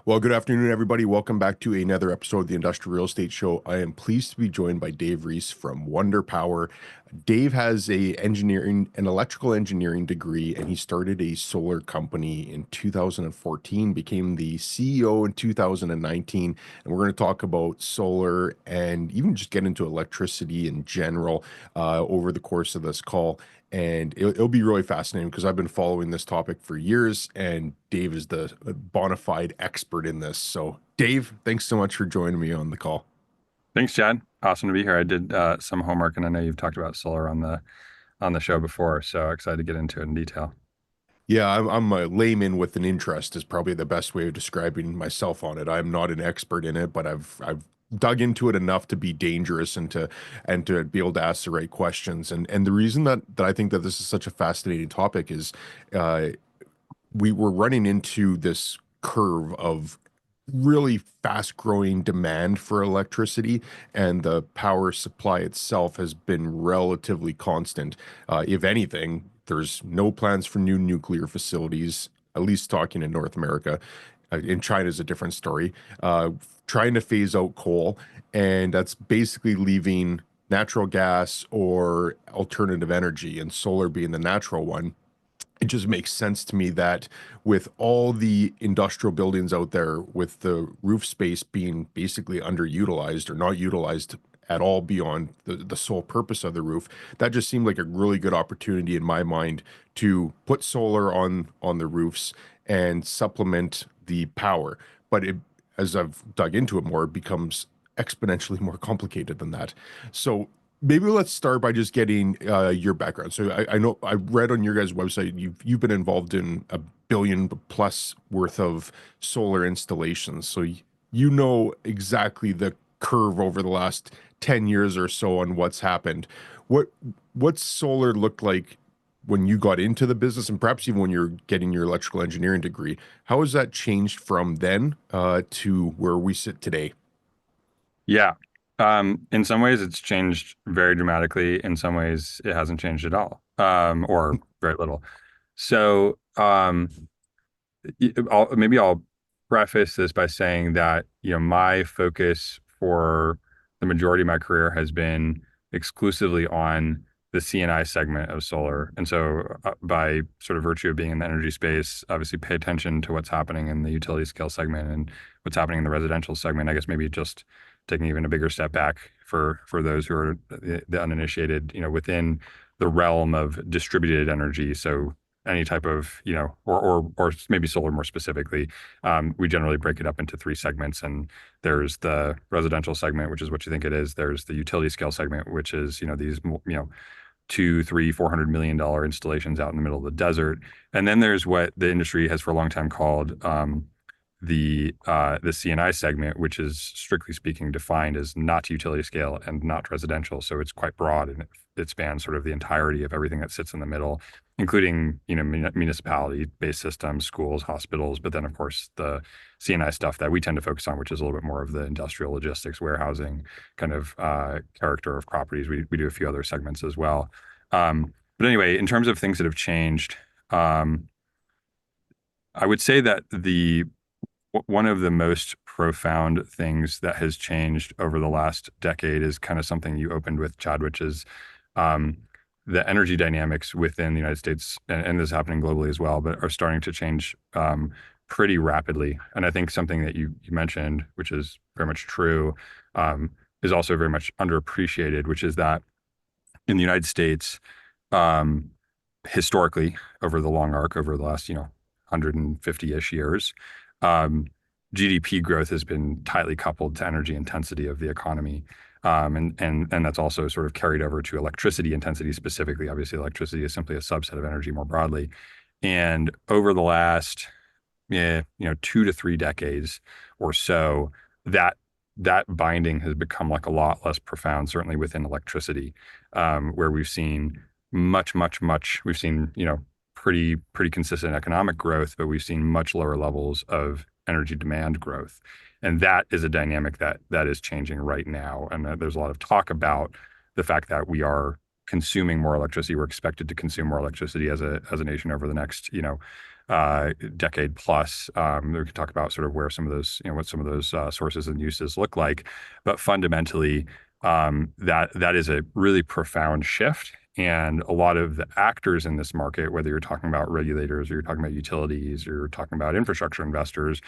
Well, good afternoon, everybody. Welcome back to another episode of the Industrial Real Estate Show. I am pleased to be joined by Dave Reese from Wunder Power. Dave has an electrical engineering degree, and he started a solar company in 2014, became the CEO in 2019, and we're going to talk about solar and even just get into electricity in general over the course of this call. And it'll be really fascinating because I've been following this topic for years, and Dave is the bona fide expert in this. So, Dave, thanks so much for joining me on the call. Thanks, Chad. Awesome to be here. I did some homework, and I know you've talked about solar on the show before, so excited to get into it in detail. Yeah, I'm a layman with an interest is probably the best way of describing myself on it. I'm not an expert in it, but I've dug into it enough to be dangerous and to be able to ask the right questions. And the reason that I think that this is such a fascinating topic is uh, we were running into this curve of really fast growing demand for electricity, and the power supply itself has been relatively constant. If anything, there's no plans for new nuclear facilities, at least talking in North America. In China is a different story. Trying to phase out coal, and that's basically leaving natural gas or alternative energy, and solar being the natural one. It just makes sense to me that with all the industrial buildings out there, with the roof space being basically underutilized or not utilized at all beyond the sole purpose of the roof, that just seemed like a really good opportunity in my mind to put solar on the roofs and supplement the power. But as I've dug into it more, it becomes exponentially more complicated than that. So maybe let's start by just getting your background. So I know I read on your guys' website you've been involved in a billion plus worth of solar installations. So you know exactly the curve over the last 10 years or so on what's happened. What what's solar looked like when you got into the business, and perhaps even when you're getting your electrical engineering degree? How has that changed from then to where we sit today? Yeah. In some ways, it's changed very dramatically. In some ways, it hasn't changed at all, or very little. So, maybe I'll preface this by saying that, my focus for the majority of my career has been exclusively on the CNI segment of solar. And so, by sort of virtue of being in the energy space, obviously pay attention to what's happening in the utility scale segment and what's happening in the residential segment. I guess maybe just taking even a bigger step back for those who are the uninitiated, within the realm of distributed energy. So any type of, or maybe solar more specifically, we generally break it up into three segments. And there's the residential segment, which is what you think it is. There's the utility scale segment, which is, these, two, three, $400 million installations out in the middle of the desert. And then there's what the industry has for a long time called the CNI segment, which is strictly speaking defined as not utility scale and not residential. So it's quite broad, and it spans sort of the entirety of everything that sits in the middle, including municipality-based systems, schools, hospitals, but then of course the CNI stuff that we tend to focus on, which is a little bit more of the industrial logistics, warehousing kind of character of properties. We do a few other segments as well. But anyway, in terms of things that have changed, I would say that the one of the most profound things that has changed over the last decade is kind of something you opened with, Chad, which is um, the energy dynamics within the United States, and this is happening globally as well, but are starting to change pretty rapidly. And I think something that you mentioned, which is very much true, is also very much underappreciated, which is that in the United States, um, historically, over the long arc, over the last, 150-ish years, um, GDP growth has been tightly coupled to energy intensity of the economy. And that's also sort of carried over to electricity intensity specifically. Obviously, electricity is simply a subset of energy more broadly. And over the last, 2 to 3 decades or so, that that binding has become like a lot less profound, certainly within electricity, where we've seen we've seen, pretty consistent economic growth, but we've seen much lower levels of energy demand growth. And that is a dynamic that is changing right now. And there's a lot of talk about the fact that we are consuming more electricity. We're expected to consume more electricity as a nation over the next, decade plus. We could talk about sort of where some of those, what some of those sources and uses look like, but fundamentally, that is a really profound shift. And a lot of the actors in this market, whether you're talking about regulators or you're talking about utilities or you're talking about infrastructure investors,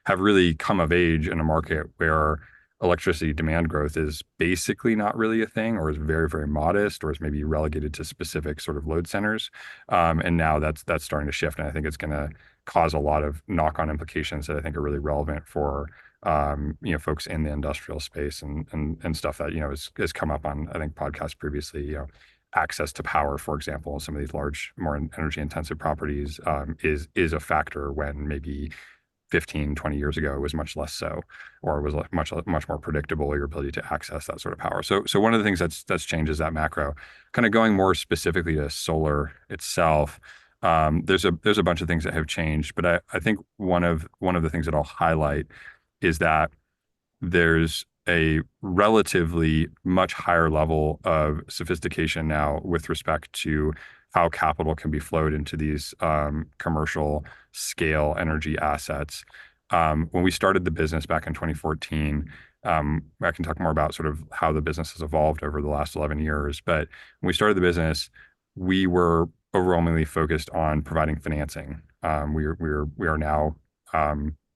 have really come of age in a market where electricity demand growth is basically not really a thing, or is very, very modest, or is maybe relegated to specific sort of load centers. And now that's starting to shift, and I think it's going to cause a lot of knock-on implications that I think are really relevant for folks in the industrial space and stuff that has come up on, I think, podcasts previously. Access to power, for example, some of these large, more energy intensive properties is a factor when maybe 15, 20 years ago, it was much less so, or it was much more predictable, your ability to access that sort of power. So one of the things that's changed is that macro. Kind of going more specifically to solar itself, there's a bunch of things that have changed, but I think one of the things that I'll highlight is that there's a relatively much higher level of sophistication now with respect to how capital can be flowed into these commercial scale energy assets. When we started the business back in 2014, I can talk more about sort of how the business has evolved over the last 11 years. But when we started the business, we were overwhelmingly focused on providing financing. We are now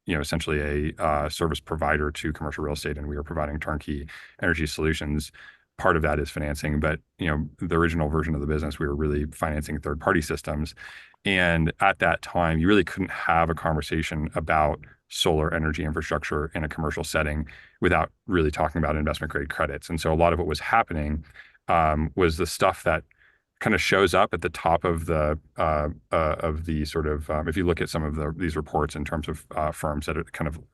essentially a service provider to commercial real estate, and we are providing turnkey energy solutions. Part of that is financing, but the original version of the business, we were really financing third-party systems. And at that time, you really couldn't have a conversation about solar energy infrastructure in a commercial setting without really talking about investment grade credits. And so a lot of what was happening was the stuff that kind of shows up at the top of the sort of if you look at some of these reports in terms of firms that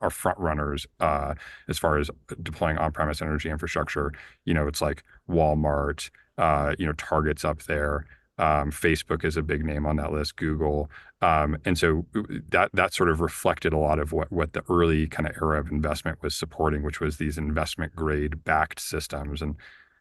are front runners as far as deploying on-premise energy infrastructure. It's like Walmart, Target's up there. Facebook is a big name on that list, Google. And so that sort of reflected a lot of what the early kind of era of investment was supporting, which was these investment grade backed systems. And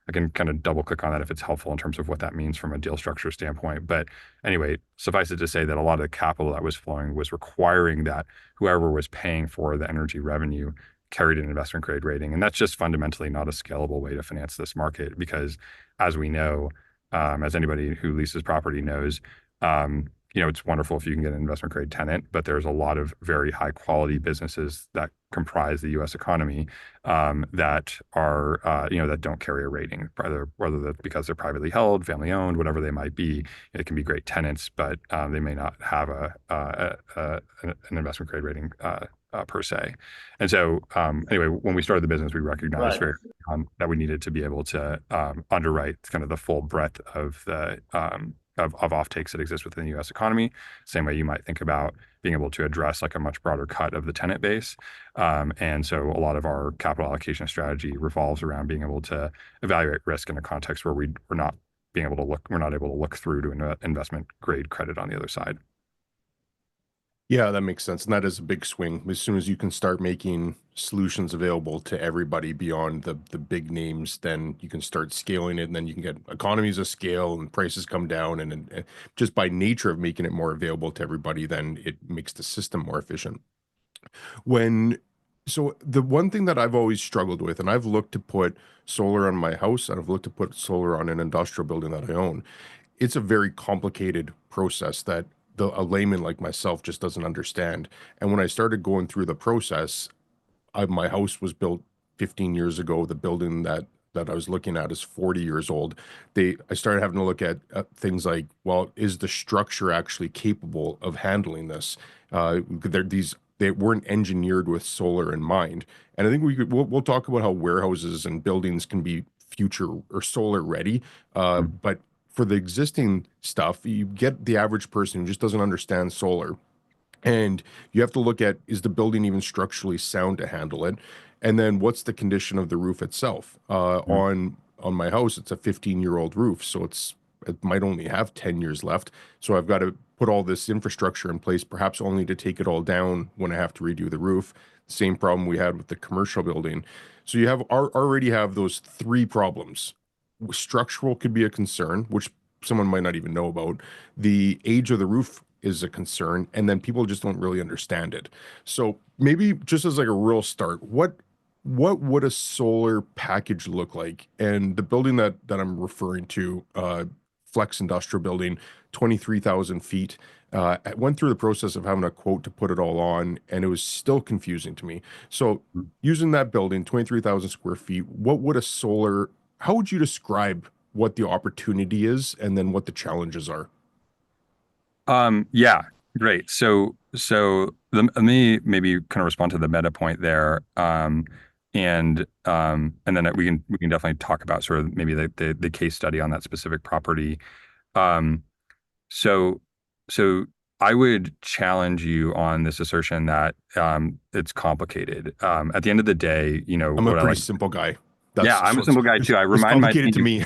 I can kind of double click on that if it's helpful in terms of what that means from a deal structure standpoint. But anyway, suffice it to say that a lot of the capital that was flowing was requiring that whoever was paying for the energy revenue carried an investment grade rating. And that's just fundamentally not a scalable way to finance this market because, as we know, as anybody who leases property knows, it's wonderful if you can get an investment grade tenant, but there's a lot of very high quality businesses that comprise the U.S. economy that are, that don't carry a rating, whether that's because they're privately held, family owned, whatever they might be. It can be great tenants, but they may not have an investment grade rating per se. And so, anyway, when we started the business, we recognized Right. that we needed to be able to underwrite kind of the full breadth of the of offtakes that exist within the U.S. economy. Same way you might think about being able to address like a much broader cut of the tenant base. And so a lot of our capital allocation strategy revolves around being able to evaluate risk in a context where we're not able to look through to an investment grade credit on the other side. Yeah, that makes sense. And that is a big swing. As soon as you can start making solutions available to everybody beyond the big names, then you can start scaling it, and then you can get economies of scale and prices come down. And just by nature of making it more available to everybody, then it makes the system more efficient. So the one thing that I've always struggled with, and I've looked to put solar on my house, and I've looked to put solar on an industrial building that I own. It's a very complicated process that a layman like myself just doesn't understand. And when I started going through the process, my house was built 15 years ago. The building that I was looking at is 40 years old. I started having to look at things like, well, is the structure actually capable of handling this? They weren't engineered with solar in mind. And I think we'll talk about how warehouses and buildings can be future or solar ready. But for the existing stuff, you get the average person who just doesn't understand solar. And you have to look at, is the building even structurally sound to handle it? And then what's the condition of the roof itself? On my house, it's a 15-year-old roof, so it might only have 10 years left. So I've got to put all this infrastructure in place, perhaps only to take it all down when I have to redo the roof. Same problem we had with the commercial building. So you already have those three problems. Structural could be a concern, which someone might not even know about. The age of the roof is a concern, and then people just don't really understand it. So maybe just as like a real start, what would a solar package look like? And the building that I'm referring to, Flex Industrial Building, 23,000 feet. I went through the process of having a quote to put it all on, and it was still confusing to me. So using that building, 23,000 square feet, how would you describe what the opportunity is and then what the challenges are? Yeah, great. Let me maybe kind of respond to the meta point there, and then we can definitely talk about sort of maybe the case study on that specific property. Um, so so I would challenge you on this assertion that it's complicated. At the end of the day, I'm a what I pretty like. simple guy. Yeah, That's I'm so a simple guy too. I it's remind my complicated to team. me.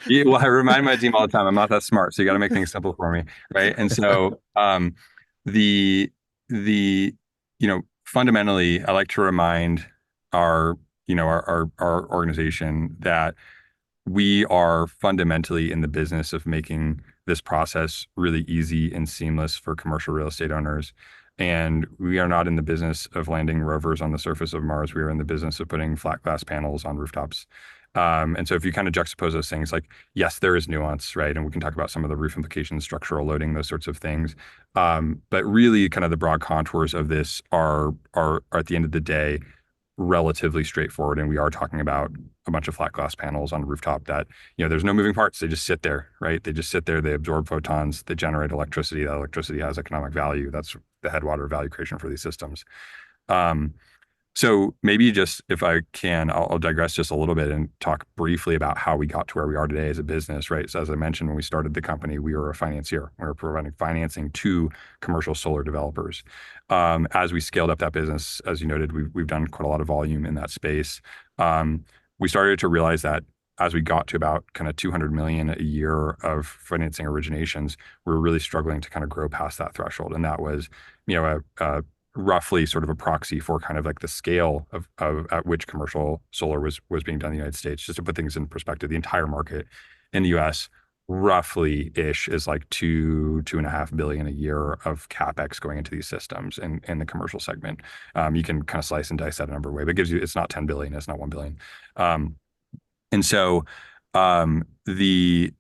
Yeah, well, I remind my team all the time, I'm not that smart, so you got to make things simple for me, right? And so, the the fundamentally, I like to remind our our organization that we are fundamentally in the business of making this process really easy and seamless for commercial real estate owners. And we are not in the business of landing rovers on the surface of Mars. We are in the business of putting flat glass panels on rooftops. And so if you kind of juxtapose those things, like, yes, there is nuance, right? And we can talk about some of the roof implications, structural loading, those sorts of things. But really kind of the broad contours of this are at the end of the day relatively straightforward. And we are talking about a bunch of flat glass panels on a rooftop that, there's no moving parts. They just sit there, right? They just sit there. They absorb photons. They generate electricity. That electricity has economic value. That's the headwater value creation for these systems. Um, so maybe just if I can, I'll digress just a little bit and talk briefly about how we got to where we are today as a business, right? So as I mentioned, when we started the company, we were a financier. We were providing financing to commercial solar developers. As we scaled up that business, as you noted, we've done quite a lot of volume in that space. We started to realize that as we got to about kind of 200 million a year of financing originations, we were really struggling to kind of grow past that threshold. And that was, a roughly sort of a proxy for kind of like the scale of at which commercial solar was being done in the United States. Just to put things in perspective, the entire market in the US roughly ish is like 2.5 billion a year of capex going into these systems in the commercial segment. You can kind of slice and dice that a number of ways, but it's not 10 billion, it's not 1 billion. And so the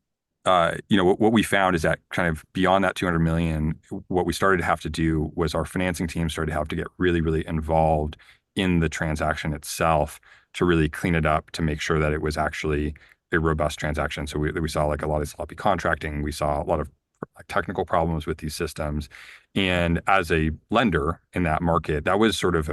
what we found is that kind of beyond that 200 million, what we started to have to do was our financing team started to have to get really, really involved in the transaction itself to really clean it up, to make sure that it was actually a robust transaction. So we saw like a lot of sloppy contracting. We saw a lot of like technical problems with these systems. And as a lender in that market, that was sort of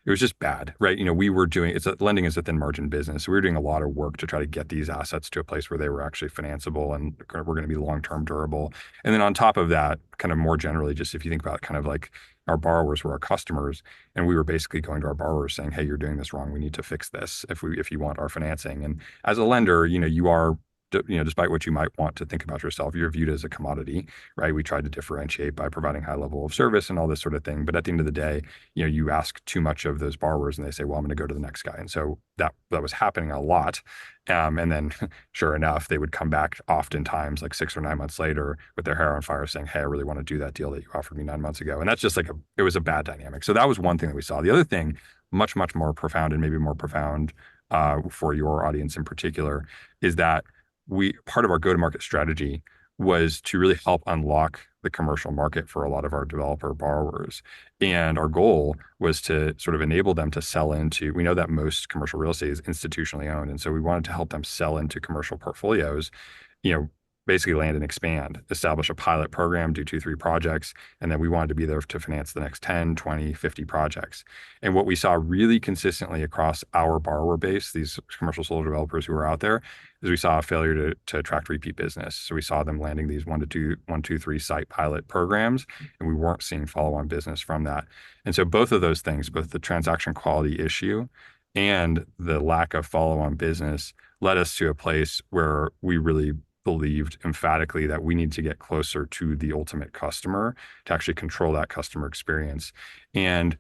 it was just bad, right? Lending is a thin margin business. So we were doing a lot of work to try to get these assets to a place where they were actually financeable and were going to be long-term durable. And then on top of that, kind of more generally, just if you think about kind of like our borrowers were our customers, and we were basically going to our borrowers saying, "Hey, you're doing this wrong. We need to fix this if you want our financing." And as a lender, you are, despite what you might want to think about yourself, you're viewed as a commodity, right? We tried to differentiate by providing high level of service and all this sort of thing. But at the end of the day, you ask too much of those borrowers and they say, well, I'm going to go to the next guy. And so that was happening a lot. And then sure enough, they would come back oftentimes like 6 or 9 months later with their hair on fire saying, hey, I really want to do that deal that you offered me 9 months ago. And that's just it was a bad dynamic. So that was one thing that we saw. The other thing, much, much more profound, and maybe more profound for your audience in particular, is that part of our go-to-market strategy was to really help unlock the commercial market for a lot of our developer borrowers. And our goal was to sort of enable them to sell into, we know that most commercial real estate is institutionally owned. And so we wanted to help them sell into commercial portfolios, basically land and expand, establish a pilot program, do 2, 3 projects. And then we wanted to be there to finance the next 10, 20, 50 projects. And what we saw really consistently across our borrower base, these commercial solar developers who were out there, is we saw a failure to attract repeat business. So we saw them landing these 1 to 3 site pilot programs, and we weren't seeing follow-on business from that. And so both of those things, both the transaction quality issue and the lack of follow-on business, led us to a place where we really believed emphatically that we need to get closer to the ultimate customer to actually control that customer experience. And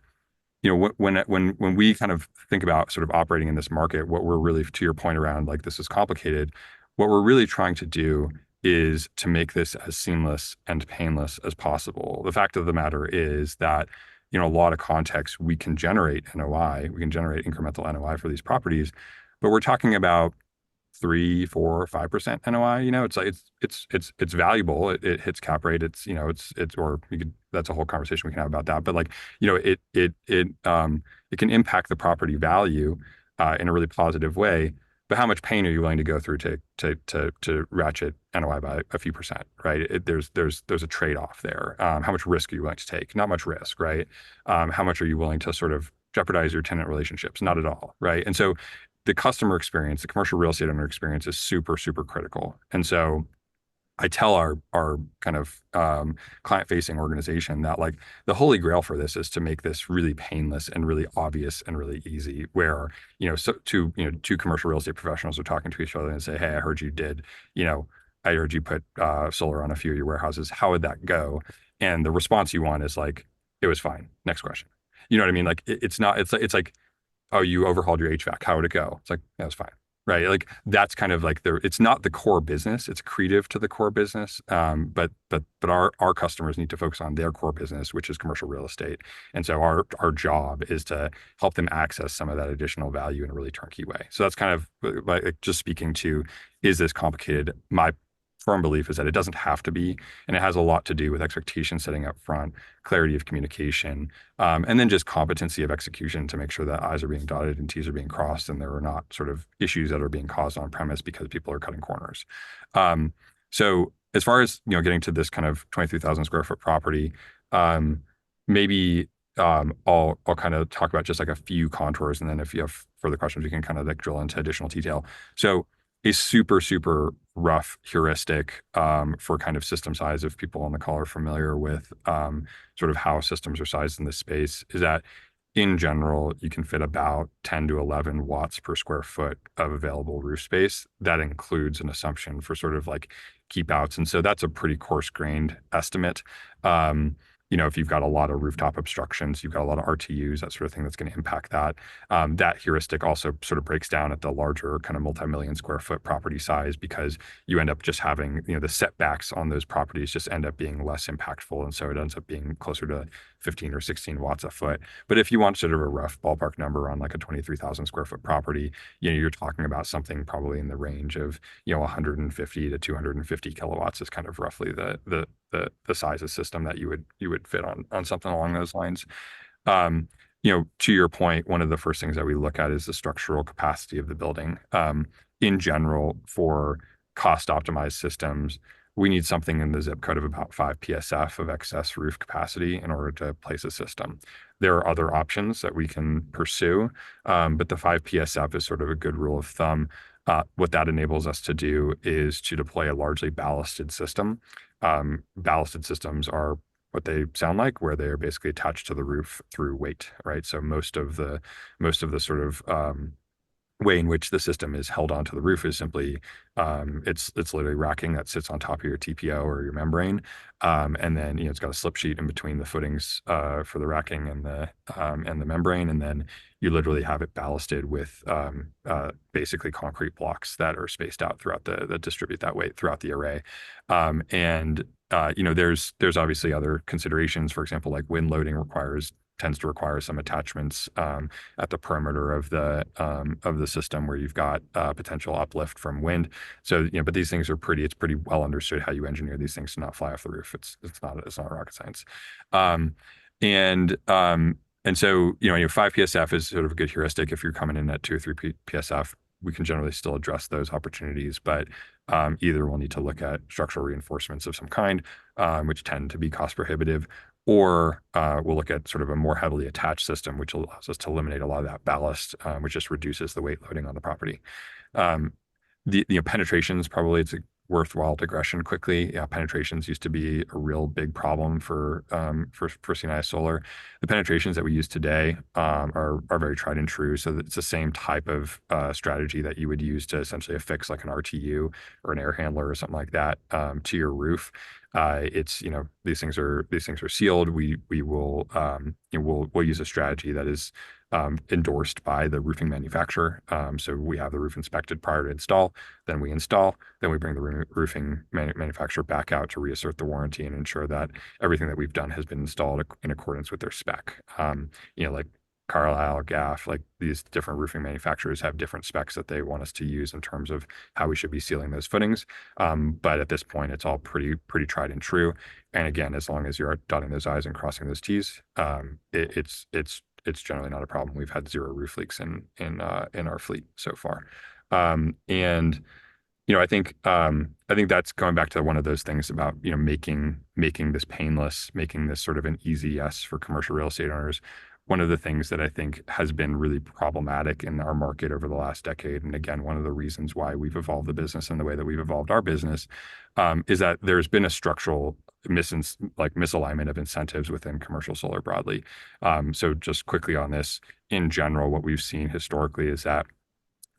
when we kind of think about sort of operating in this market, what we're really, to your point around like this is complicated, what we're really trying to do is to make this as seamless and painless as possible. The fact of the matter is that, a lot of contexts, we can generate NOI, we can generate incremental NOI for these properties, but we're talking about 3, 4, 5% NOI. It's like it's valuable. It hits cap rate. It's or you could that's a whole conversation we can have about that. But like, it can impact the property value in a really positive way. But how much pain are you willing to go through to ratchet NOI by a few percent, right? There's a trade-off there. How much risk are you willing to take? Not much risk, right? How much are you willing to sort of jeopardize your tenant relationships? Not at all, right? And so the customer experience, the commercial real estate owner experience is super, super critical. And so I tell our kind of client-facing organization that like the holy grail for this is to make this really painless and really obvious and really easy. Where two commercial real estate professionals are talking to each other and say, "Hey, I heard you put solar on a few of your warehouses. How would that go?" And the response you want is like, "It was fine. Next question." You know what I mean? Like it's not. It's like, "Oh, you overhauled your HVAC. How would it go?" It's like, "That was fine." Right. Like that's kind of like it's not the core business. It's accretive to the core business. But our customers need to focus on their core business, which is commercial real estate. And so our job is to help them access some of that additional value in a really turnkey way. So that's kind of like just speaking to, is this complicated? My firm belief is that it doesn't have to be, and it has a lot to do with expectation setting up front, clarity of communication, and then just competency of execution to make sure that I's are being dotted and T's are being crossed, and there are not sort of issues that are being caused on premise because people are cutting corners. So as far as getting to this kind of 23,000 square foot property, maybe I'll kind of talk about just like a few contours, and then if you have further questions, we can kind of like drill into additional detail. So a super, super rough heuristic for kind of system size, if people on the call are familiar with sort of how systems are sized in this space, is that in general, you can fit about 10 to 11 watts per square foot of available roof space. That includes an assumption for sort of like keep outs. And so that's a pretty coarse grained estimate. If you've got a lot of rooftop obstructions, you've got a lot of RTUs, that sort of thing that's going to impact that. That heuristic also sort of breaks down at the larger kind of multi-million square foot property size, because you end up just having, the setbacks on those properties just end up being less impactful. And so it ends up being closer to 15 or 16 watts a foot. But if you want sort of a rough ballpark number on like a 23,000 square foot property, you're talking about something probably in the range of, 150 to 250 kilowatts is kind of roughly the size of system that you would fit on something along those lines. To your point, one of the first things that we look at is the structural capacity of the building. In general, for cost optimized systems, we need something in the zip code of about 5 PSF of excess roof capacity in order to place a system. There are other options that we can pursue, but the 5 PSF is sort of a good rule of thumb. What that enables us to do is to deploy a largely ballasted system. Ballasted systems are what they sound like, where they are basically attached to the roof through weight, right? So most of the sort of way in which the system is held onto the roof is simply it's literally racking that sits on top of your TPO or your membrane, and then it's got a slip sheet in between the footings for the racking and the membrane, and then you literally have it ballasted with basically concrete blocks that are spaced out throughout that distribute that weight throughout the array, and there's obviously other considerations. For example, like wind loading tends to require some attachments at the perimeter of the system where you've got potential uplift from wind. So, but these things it's pretty well understood how you engineer these things to not fly off the roof. It's not rocket science. And so, 5 PSF is sort of a good heuristic. If you're coming in at 2 or 3 PSF, we can generally still address those opportunities, but either we'll need to look at structural reinforcements of some kind, which tend to be cost prohibitive, or we'll look at sort of a more heavily attached system, which allows us to eliminate a lot of that ballast, which just reduces the weight loading on the property. Penetrations, probably it's a worthwhile digression quickly. Penetrations used to be a real big problem for C&I solar. The penetrations that we use today are very tried and true. So it's the same type of strategy that you would use to essentially affix like an RTU or an air handler or something like that to your roof. It's these things are sealed. We'll use a strategy that is endorsed by the roofing manufacturer. So we have the roof inspected prior to install, then we install, then we bring the roofing manufacturer back out to reassert the warranty and ensure that everything that we've done has been installed in accordance with their spec. Like Carlisle, Gaff, like these different roofing manufacturers have different specs that they want us to use in terms of how we should be sealing those footings. But at this point, it's all pretty tried and true. And again, as long as you're dotting those I's and crossing those T's, it's generally not a problem. We've had zero roof leaks in our fleet so far. And I think that's going back to one of those things about, making this painless, making this sort of an easy yes for commercial real estate owners. One of the things that I think has been really problematic in our market over the last decade, and again, one of the reasons why we've evolved the business in the way that we've evolved our business, is that there's been a structural misalignment of incentives within commercial solar broadly. So just quickly on this, in general, what we've seen historically is that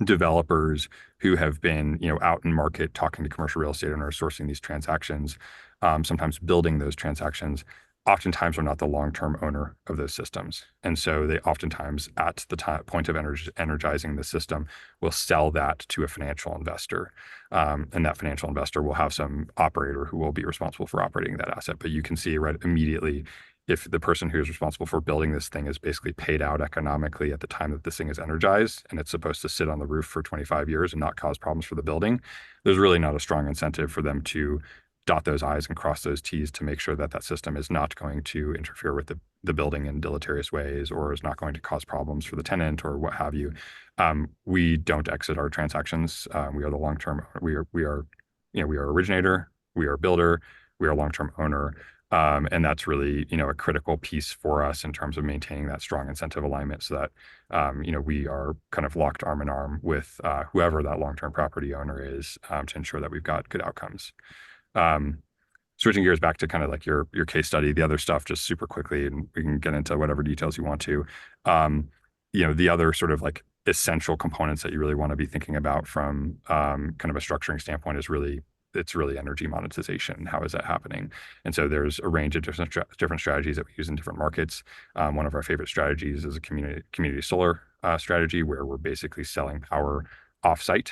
developers who have been, out in market talking to commercial real estate owners, sourcing these transactions, sometimes building those transactions, oftentimes are not the long-term owner of those systems. And so they oftentimes, at the point of energizing the system, will sell that to a financial investor. And that financial investor will have some operator who will be responsible for operating that asset. But you can see right immediately, if the person who is responsible for building this thing is basically paid out economically at the time that this thing is energized and it's supposed to sit on the roof for 25 years and not cause problems for the building, there's really not a strong incentive for them to dot those I's and cross those T's to make sure that that system is not going to interfere with the building in deleterious ways, or is not going to cause problems for the tenant or what have you. We don't exit our transactions. We are the long-term, we are originator, we are builder, we are long-term owner. And that's really, a critical piece for us in terms of maintaining that strong incentive alignment so that, we are kind of locked arm in arm with whoever that long-term property owner is, to ensure that we've got good outcomes. Switching gears back to kind of like your case study, the other stuff just super quickly, and we can get into whatever details you want to. The other sort of like essential components that you really want to be thinking about from kind of a structuring standpoint is really energy monetization. How is that happening? And so there's a range of different strategies that we use in different markets. One of our favorite strategies is a community solar strategy, where we're basically selling power offsite.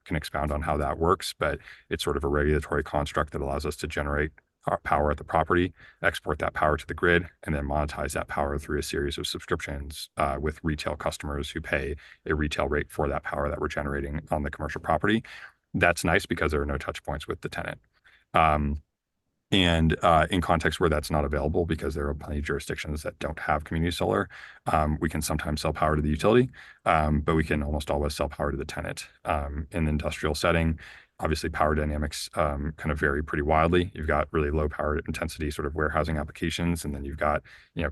Can expound on how that works, but it's sort of a regulatory construct that allows us to generate our power at the property, export that power to the grid, and then monetize that power through a series of subscriptions with retail customers who pay a retail rate for that power that we're generating on the commercial property. That's nice because there are no touch points with the tenant. And in context where that's not available, because there are plenty of jurisdictions that don't have community solar, we can sometimes sell power to the utility, but we can almost always sell power to the tenant. In the industrial setting, obviously power dynamics kind of vary pretty wildly. You've got really low power intensity sort of warehousing applications, and then you've got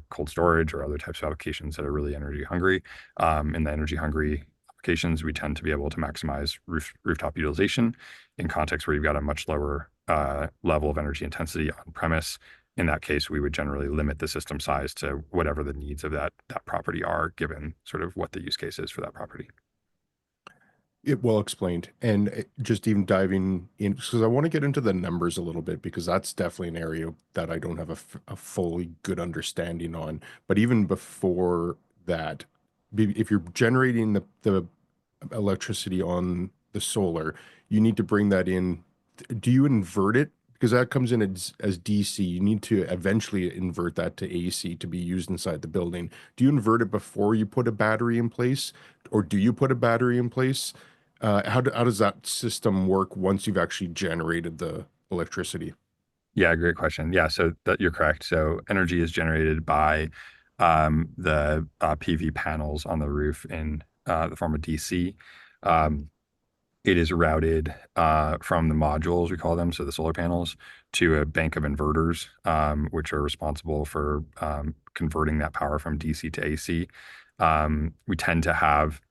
cold storage or other types of applications that are really energy hungry. In the energy hungry applications, we tend to be able to maximize rooftop utilization in context where you've got a much lower level of energy intensity on premise. In that case, we would generally limit the system size to whatever the needs of that property are, given sort of what the use case is for that property. It well explained. And just even diving in, because I want to get into the numbers a little bit, because that's definitely an area that I don't have a fully good understanding on. But even before that, if you're generating the electricity on the solar, you need to bring that in. Do you invert it? Because that comes in as DC. You need to eventually invert that to AC to be used inside the building. Do you invert it before you put a battery in place, or do you put a battery in place? How does that system work once you've actually generated the electricity? Yeah, great question. Yeah, so that you're correct. So energy is generated by the PV panels on the roof in the form of DC. It is routed from the modules, we call them, so the solar panels, to a bank of inverters, which are responsible for converting that power from DC to AC. We tend to have,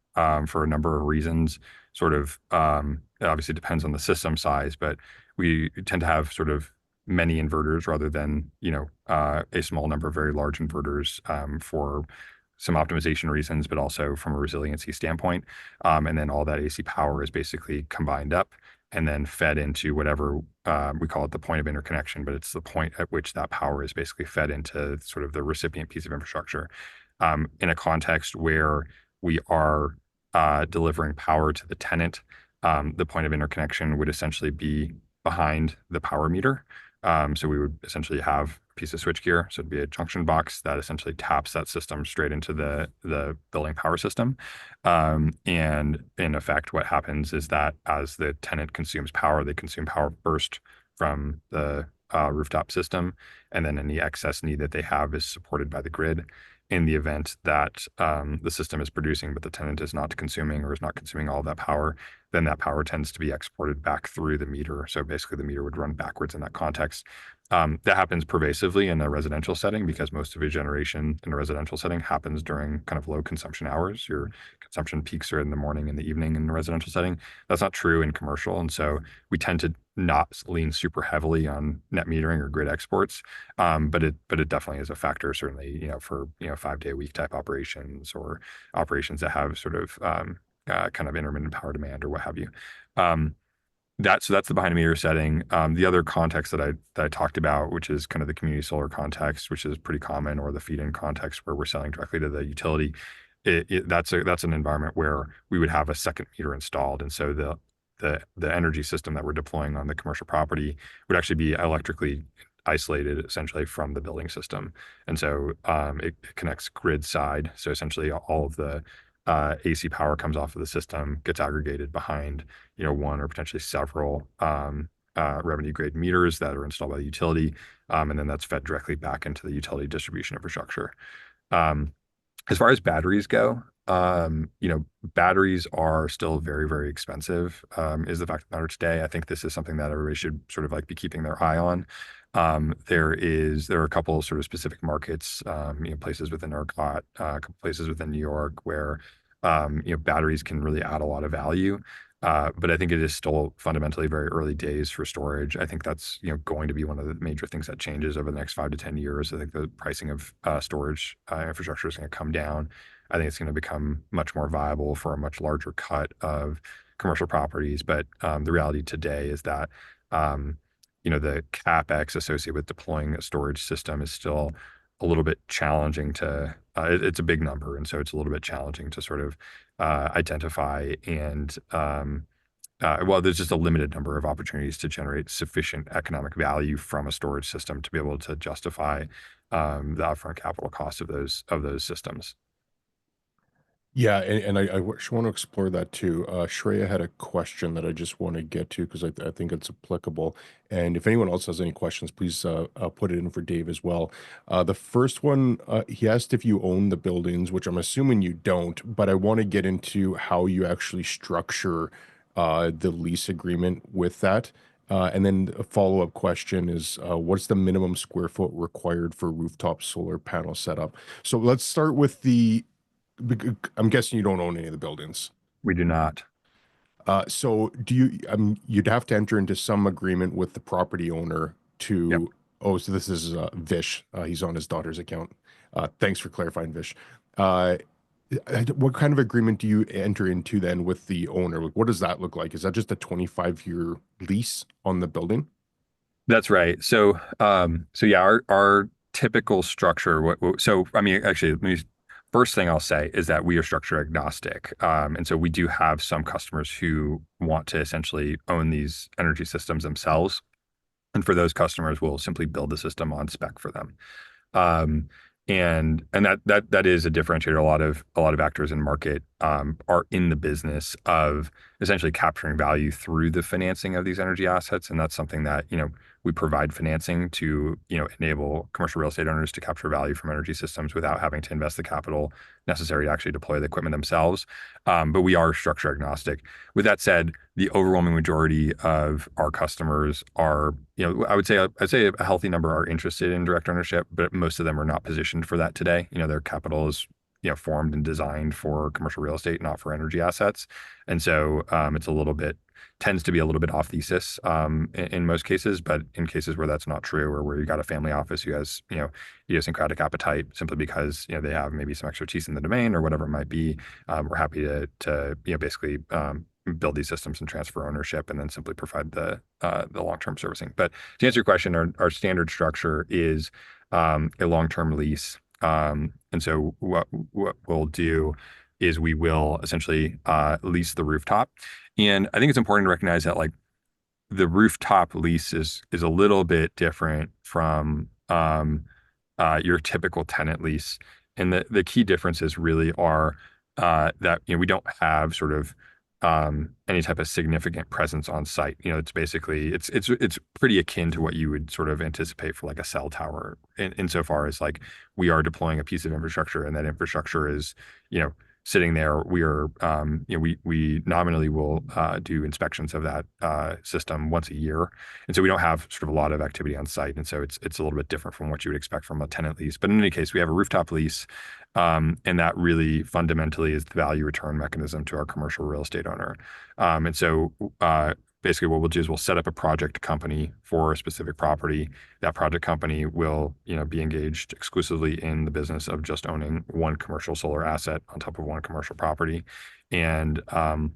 for a number of reasons, sort of, it obviously depends on the system size, but we tend to have sort of many inverters rather than, a small number of very large inverters for some optimization reasons, but also from a resiliency standpoint. And then all that AC power is basically combined up and then fed into whatever we call it the point of interconnection, but it's the point at which that power is basically fed into sort of the recipient piece of infrastructure. in a context where we are delivering power to the tenant. The point of interconnection would essentially be behind the power meter. So we would essentially have a piece of switchgear. So it'd be a junction box that essentially taps that system straight into the building power system. And in effect, what happens is that as the tenant consumes power, they consume power first from the rooftop system, and then any excess need that they have is supported by the grid. In the event that the system is producing, but the tenant is not consuming or is not consuming all of that power, then that power tends to be exported back through the meter. So basically, the meter would run backwards in that context. That happens pervasively in a residential setting because most of your generation in a residential setting happens during kind of low consumption hours. Your consumption peaks are in the morning and the evening in a residential setting. That's not true in commercial. And so we tend to not lean super heavily on net metering or grid exports. But it definitely is a factor, certainly, for 5-day a week type operations or operations that have sort of kind of intermittent power demand or what have you. So that's the behind the meter setting. The other context that I talked about, which is kind of the community solar context, which is pretty common, or the feed-in context where we're selling directly to the utility. That's an environment where we would have a second meter installed, and so the energy system that we're deploying on the commercial property would actually be electrically isolated essentially from the building system. And so it connects grid side. So essentially all of the AC power comes off of the system, gets aggregated behind, one or potentially several revenue grade meters that are installed by the utility. And then that's fed directly back into the utility distribution infrastructure. As far as batteries go, batteries are still very, very expensive, is the fact of the matter today. I think this is something that everybody should sort of like be keeping their eye on. There are a couple of sort of specific markets, places within ERCOT, a couple places within New York where, batteries can really add a lot of value. But I think it is still fundamentally very early days for storage. I think that's, going to be one of the major things that changes over the next 5 to 10 years. I think the pricing of storage infrastructure is going to come down. I think it's going to become much more viable for a much larger cut of commercial properties. But the reality today is that, the CapEx associated with deploying a storage system is still a little bit challenging it's a big number. And so it's a little bit challenging to sort of identify and, there's just a limited number of opportunities to generate sufficient economic value from a storage system to be able to justify the upfront capital cost of those systems. Yeah, and I want to explore that too. Shreya had a question that I just want to get to because I think it's applicable. And if anyone else has any questions, please put it in for Dave as well. The first one, he asked if you own the buildings, which I'm assuming you don't, but I want to get into how you actually structure the lease agreement with that. And then a follow-up question is, what's the minimum square foot required for rooftop solar panel setup? So let's start with I'm guessing you don't own any of the buildings. We do not. So do you, you'd have to enter into some agreement with the property owner Yep. to, oh, so this is Vish. He's on his daughter's account. Thanks for clarifying, Vish. Uh, what kind of agreement do you enter into then with the owner? Like, what does that look like? Is that just a 25-year lease on the building? That's right. So yeah, our typical structure. So I mean, actually, first thing I'll say is that we are structure agnostic, and so we do have some customers who want to essentially own these energy systems themselves, and for those customers, we'll simply build the system on spec for them. Um, and that is a differentiator. A lot of actors in market are in the business of essentially capturing value through the financing of these energy assets, and that's something that we provide financing to enable commercial real estate owners to capture value from energy systems without having to invest the capital necessary to actually deploy the equipment themselves. But we are structure agnostic. With that said, the overwhelming majority of our customers are, I'd say a healthy number are interested in direct ownership, but most of them are not positioned for that today. Their capital is formed and designed for commercial real estate, not for energy assets. And so tends to be a little bit off thesis in most cases, but in cases where that's not true, or where you got a family office who has idiosyncratic appetite simply because they have maybe some expertise in the domain or whatever it might be, we're happy to basically build these systems and transfer ownership, and then simply provide the long-term servicing. But to answer your question, our standard structure is a long-term lease And so what we'll do is we will essentially lease the rooftop. And I think it's important to recognize that like the rooftop lease is a little bit different from your typical tenant lease. And the key differences really are that we don't have sort of any type of significant presence on site. It's basically it's pretty akin to what you would sort of anticipate for like a cell tower, insofar as like we are deploying a piece of infrastructure, and that infrastructure is you know sitting there. We are we nominally will do inspections of that system once a year, and so we don't have sort of a lot of activity on site, and so it's a little bit different from what you would expect from a tenant lease. But in any case, we have a rooftop lease, and that really fundamentally is the value return mechanism to our commercial real estate owner. And so basically what we'll do is we'll set up a project company for a specific property. That project company will, be engaged exclusively in the business of just owning one commercial solar asset on top of one commercial property. And that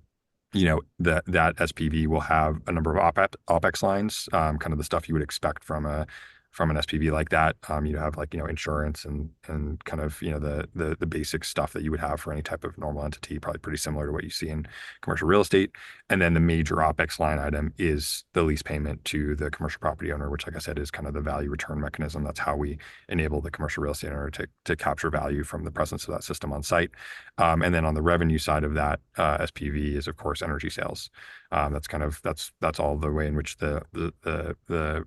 SPV will have a number of OpEx lines, kind of the stuff you would expect from an SPV like that. You have like, insurance and kind of, the basic stuff that you would have for any type of normal entity, probably pretty similar to what you see in commercial real estate. And then the major OpEx line item is the lease payment to the commercial property owner, which, like I said, is kind of the value return mechanism. That's how we enable the commercial real estate owner to capture value from the presence of that system on site. And then on the revenue side of that, SPV is, of course, energy sales. That's all the way in which the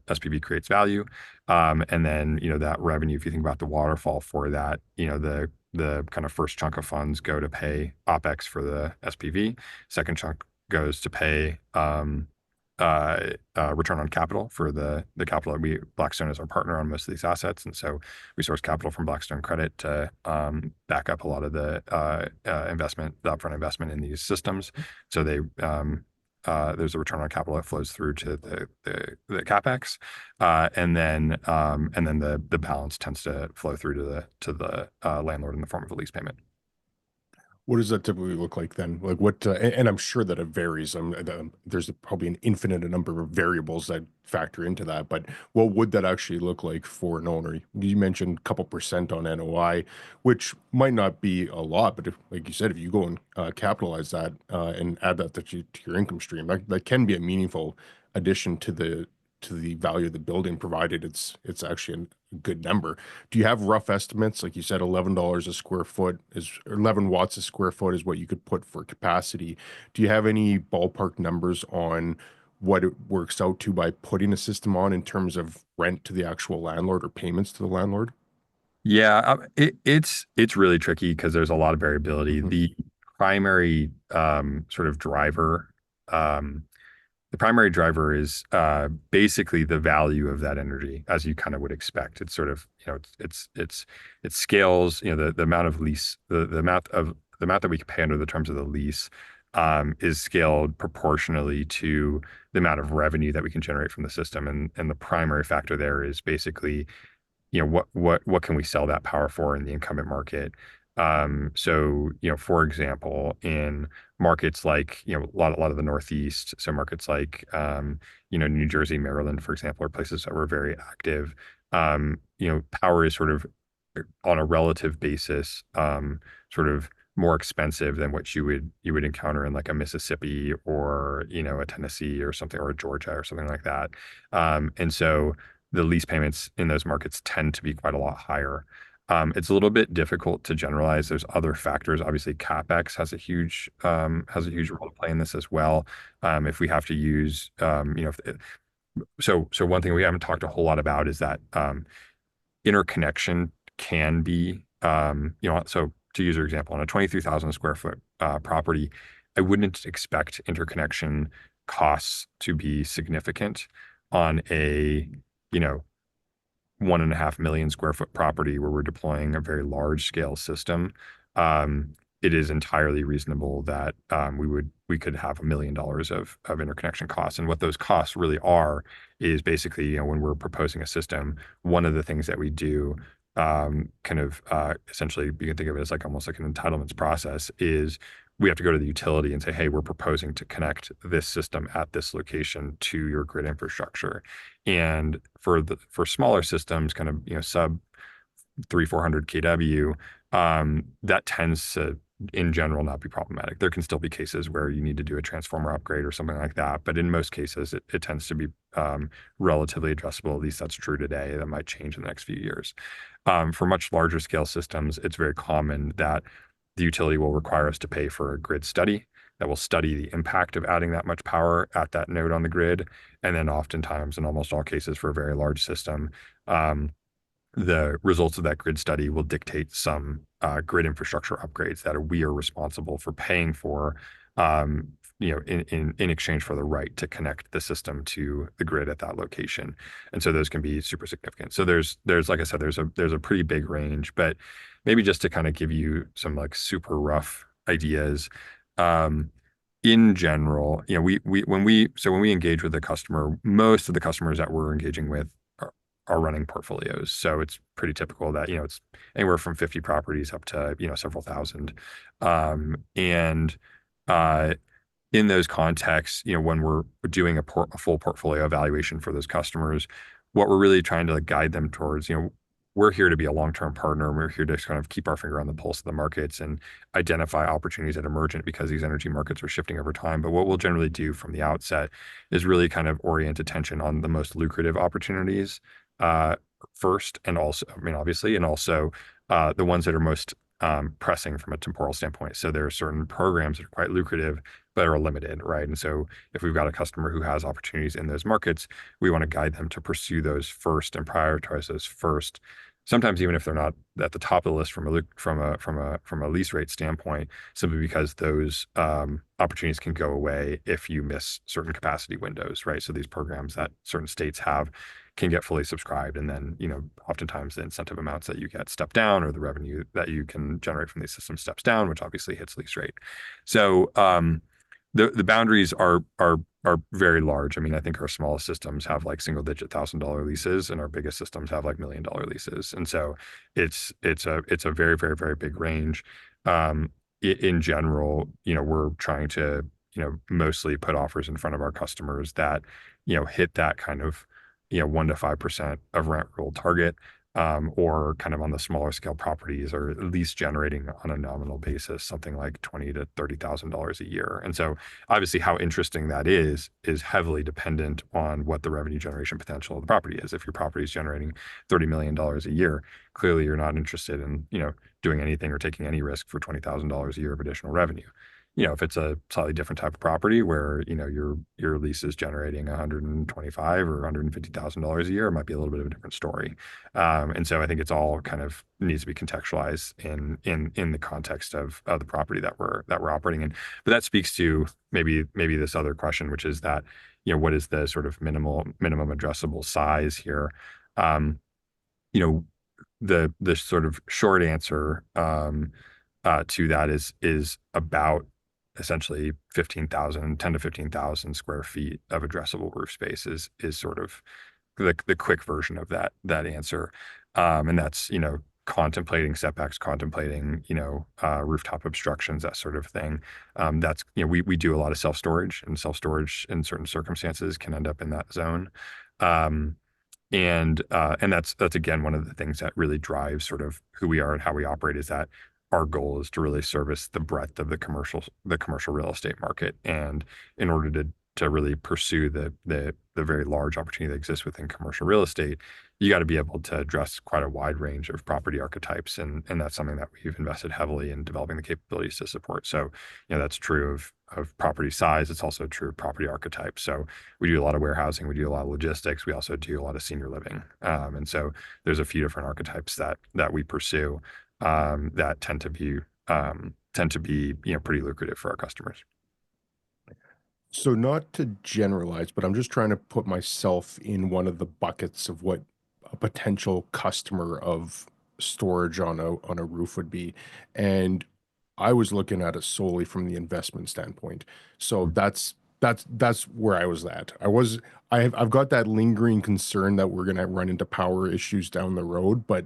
SPV creates value. And then, that revenue, if you think about the waterfall for that, the kind of first chunk of funds go to pay OpEx for the SPV. Second chunk goes to pay return on capital for the capital that Blackstone is our partner on most of these assets. And so we source capital from Blackstone Credit to back up a lot of the upfront investment in these systems. So there's a return on capital that flows through to the capex, and then the balance tends to flow through to the landlord in the form of a lease payment. What does that typically look like then? Like what, and I'm sure that it varies. There's probably an infinite number of variables that factor into that, but what would that actually look like for an owner? You mentioned a couple percent on NOI, which might not be a lot, but if, like you said, if you go and capitalize that and add that to your income stream, that can be a meaningful addition to the value of the building, provided it's actually a good number. Do you have rough estimates? Like you said, $11 a square foot is, or 11 watts a square foot is what you could put for capacity. Do you have any ballpark numbers on what it works out to by putting a system on in terms of rent to the actual landlord or payments to the landlord? Yeah, it's really tricky because there's a lot of variability. Mhm. Primary um, sort of driver um, the primary driver is basically the value of that energy, as you kind of would expect. It's sort of, it scales, the amount of lease, the amount that we can pay under the terms of the lease is scaled proportionally to the amount of revenue that we can generate from the system. And the primary factor there is basically, what can we sell that power for in the incumbent market? So, for example, in markets like, a lot of the Northeast, so markets like, New Jersey, Maryland, for example, are places that were very active. Power is sort of on a relative basis, sort of more expensive than what you would encounter in like a Mississippi or, a Tennessee or something, or a Georgia or something like that. And so the lease payments in those markets tend to be quite a lot higher. It's a little bit difficult to generalize. There's other factors. Obviously, CapEx has a huge role to play in this as well. If we have to use, so one thing we haven't talked a whole lot about is that interconnection can be, so to use your example, on a 23,000 square foot property, I wouldn't expect interconnection costs to be significant on a, 1.5 million square foot property where we're deploying a very large scale system. It is entirely reasonable that we could have $1 million of interconnection costs. And what those costs really are is basically, when we're proposing a system, one of the things that we do, essentially, you can think of it as like almost like an entitlements process, is we have to go to the utility and say, hey, we're proposing to connect this system at this location to your grid infrastructure. And for smaller systems, kind of, sub 400 kW, that tends to, in general, not be problematic. There can still be cases where you need to do a transformer upgrade or something like that, but in most cases, it tends to be relatively addressable. At least that's true today. That might change in the next few years. For much larger scale systems, it's very common that the utility will require us to pay for a grid study that will study the impact of adding that much power at that node on the grid. And then oftentimes, in almost all cases for a very large system, um, the results of that grid study will dictate some grid infrastructure upgrades that we are responsible for paying for, in exchange for the right to connect the system to the grid at that location. And so those can be super significant. So there's like I said, there's a pretty big range, but maybe just to kind of give you some like super rough ideas. Um, in general, when we engage with a customer, most of the customers that we're engaging with are running portfolios. So it's pretty typical that, it's anywhere from 50 properties up to, several thousand. And in those contexts, when we're doing a full portfolio evaluation for those customers, what we're really trying to guide them towards, we're here to be a long-term partner, and we're here to kind of keep our finger on the pulse of the markets and identify opportunities that emergent because these energy markets are shifting over time. But what we'll generally do from the outset is really kind of orient attention on the most lucrative opportunities uh, first, and also, I mean, obviously, and also the ones that are most pressing from a temporal standpoint. So there are certain programs that are quite lucrative, but are limited, right? And so if we've got a customer who has opportunities in those markets, we want to guide them to pursue those first and prioritize those first. Sometimes even if they're not at the top of the list from a lease rate standpoint, simply because those opportunities can go away if you miss certain capacity windows, right? So these programs that certain states have can get fully subscribed, and then oftentimes the incentive amounts that you get step down, or the revenue that you can generate from these systems steps down, which obviously hits lease rate. So the boundaries are very large. I mean, I think our smallest systems have like single digit $1,000 leases, and our biggest systems have like $1 million leases. And so it's a very, very, very big range. In general, we're trying to, mostly put offers in front of our customers that, hit that kind of, 1 to 5% of rent roll target, or kind of on the smaller scale properties, or at least generating on a nominal basis something like $20,000 to $30,000 a year. And so obviously how interesting that is heavily dependent on what the revenue generation potential of the property is. If your property is generating $30 million a year, clearly you're not interested in, doing anything or taking any risk for $20,000 a year of additional revenue. If it's a slightly different type of property where, your lease is generating $125,000 or $150,000 a year, it might be a little bit of a different story. And so I think it's all kind of needs to be contextualized in the context of the property that we're operating in. But that speaks to maybe this other question, which is that, what is the sort of minimum addressable size here? You know, the sort of short answer to that is about essentially 10 to 15,000 square feet of addressable roof space is sort of the quick version of that answer. And that's, contemplating setbacks, contemplating, rooftop obstructions, that sort of thing. That's, we do a lot of self-storage, and self-storage in certain circumstances can end up in that zone. And that's again one of the things that really drives sort of who we are and how we operate, is that our goal is to really service the breadth of the commercial real estate market. And in order to really pursue the very large opportunity that exists within commercial real estate, you got to be able to address quite a wide range of property archetypes, and that's something that we've invested heavily in developing the capabilities to support. So, that's true of property size. It's also true of property archetypes. So we do a lot of warehousing, we do a lot of logistics, we also do a lot of senior living, and so there's a few different archetypes that we pursue that tend to be pretty lucrative for our customers. So not to generalize, but I'm just trying to put myself in one of the buckets of what a potential customer of storage on a roof would be. And I was looking at it solely from the investment standpoint. So that's where I was at. I've got that lingering concern that we're gonna run into power issues down the road, but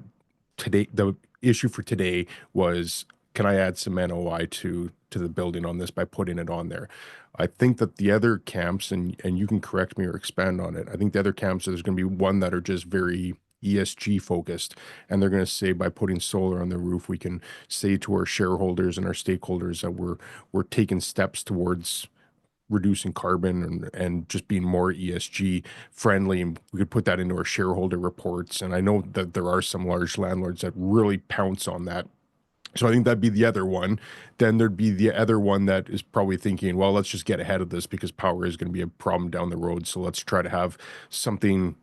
today the issue for today was, can I add some NOI to the building on this by putting it on there? I think that the other camps, and you can correct me or expand on it, I think the other camps, there's going to be one that are just very ESG focused, and they're going to say by putting solar on the roof, we can say to our shareholders and our stakeholders that we're taking steps towards reducing carbon and just being more ESG friendly. And we could put that into our shareholder reports. And I know that there are some large landlords that really pounce on that. So I think that'd be the other one. Then there'd be the other one that is probably thinking, well, let's just get ahead of this because power is going to be a problem down the road. So let's try to have something,